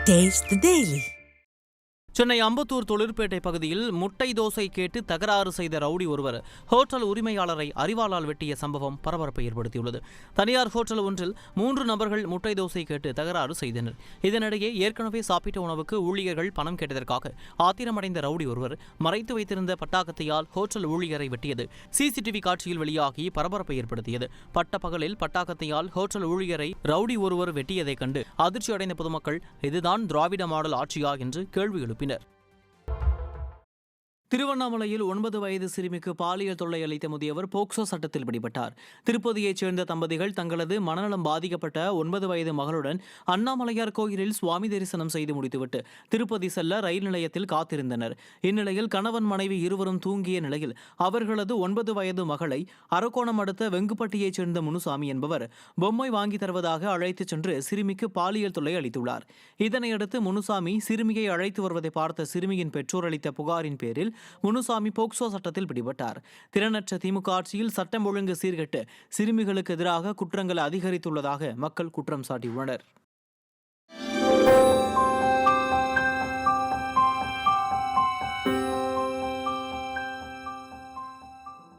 Taste the Daily. Chennai Ambattur தொழிற்பேட்டை பகுதியில் முட்டை தோசை கேட்டு தகராறு செய்த ரவுடி ஒருவர் ஹோட்டல் உரிமையாளரை அரிவாளால் வெட்டிய சம்பவம் பரபரப்பை ஏற்படுத்தியுள்ளது. தனியார் ஹோட்டல் ஒன்றில் 3 நபர்கள் முட்டை தோசை கேட்டு தகராறு செய்தனர். இதனிடையே ஏற்கனவே சாப்பிட்ட உணவுக்கு ஊழியர்கள் பணம் கேட்டதற்காக ஆத்திரமடைந்த ரவுடி ஒருவர் மறைத்து வைத்திருந்த பட்டாக்கத்தையால் ஹோட்டல் ஊழியரை வெட்டியது சிசிடிவி காட்சியில் வெளியாகி பரபரப்பை ஏற்படுத்தியது. பட்ட பகலில் பட்டாக்கத்தையால் ஹோட்டல் ஊழியரை ரவுடி ஒருவர் வெட்டியதைக் கண்டு அதிர்ச்சியடைந்த பொதுமக்கள் இதுதான் திராவிட மாடல் ஆட்சியா என்று கேள்வி எழுப்பினர். திருவண்ணாமலையில் 9 வயது சிறுமிக்கு பாலியல் தொல்லை அளித்த முதியவர் போக்சோ சட்டத்தில் பிடிபட்டார். திருப்பதியைச் சேர்ந்த தம்பதிகள் தங்களது மனநலம் பாதிக்கப்பட்ட 9 வயது மகளுடன் அண்ணாமலையார் கோயிலில் சுவாமி தரிசனம் செய்து முடித்துவிட்டு திருப்பதி செல்ல ரயில் நிலையத்தில் காத்திருந்தனர். இந்நிலையில் கணவன் மனைவி இருவரும் தூங்கிய நிலையில் அவர்களது 9 வயது மகளை அரக்கோணம் அடுத்த வெங்குப்பட்டியைச் சேர்ந்த முனுசாமி என்பவர் பொம்மை வாங்கி தருவதாக அழைத்துச் சென்று சிறுமிக்கு பாலியல் தொல்லை அளித்துள்ளார். இதனையடுத்து முனுசாமி சிறுமியை அழைத்து வருவதை பார்த்த சிறுமியின் பெற்றோர் அளித்த புகாரின் பேரில் முனுசாமி போக்சோ சட்டத்தில் பிடிபட்டார். திறனற்ற திமுக ஆட்சியில் சட்டம் ஒழுங்கு சீர்கெட்டு சிறுமிகளுக்கு எதிராக குற்றங்கள் அதிகரித்துள்ளதாக மக்கள் குற்றம் சாட்டியுள்ளனர்.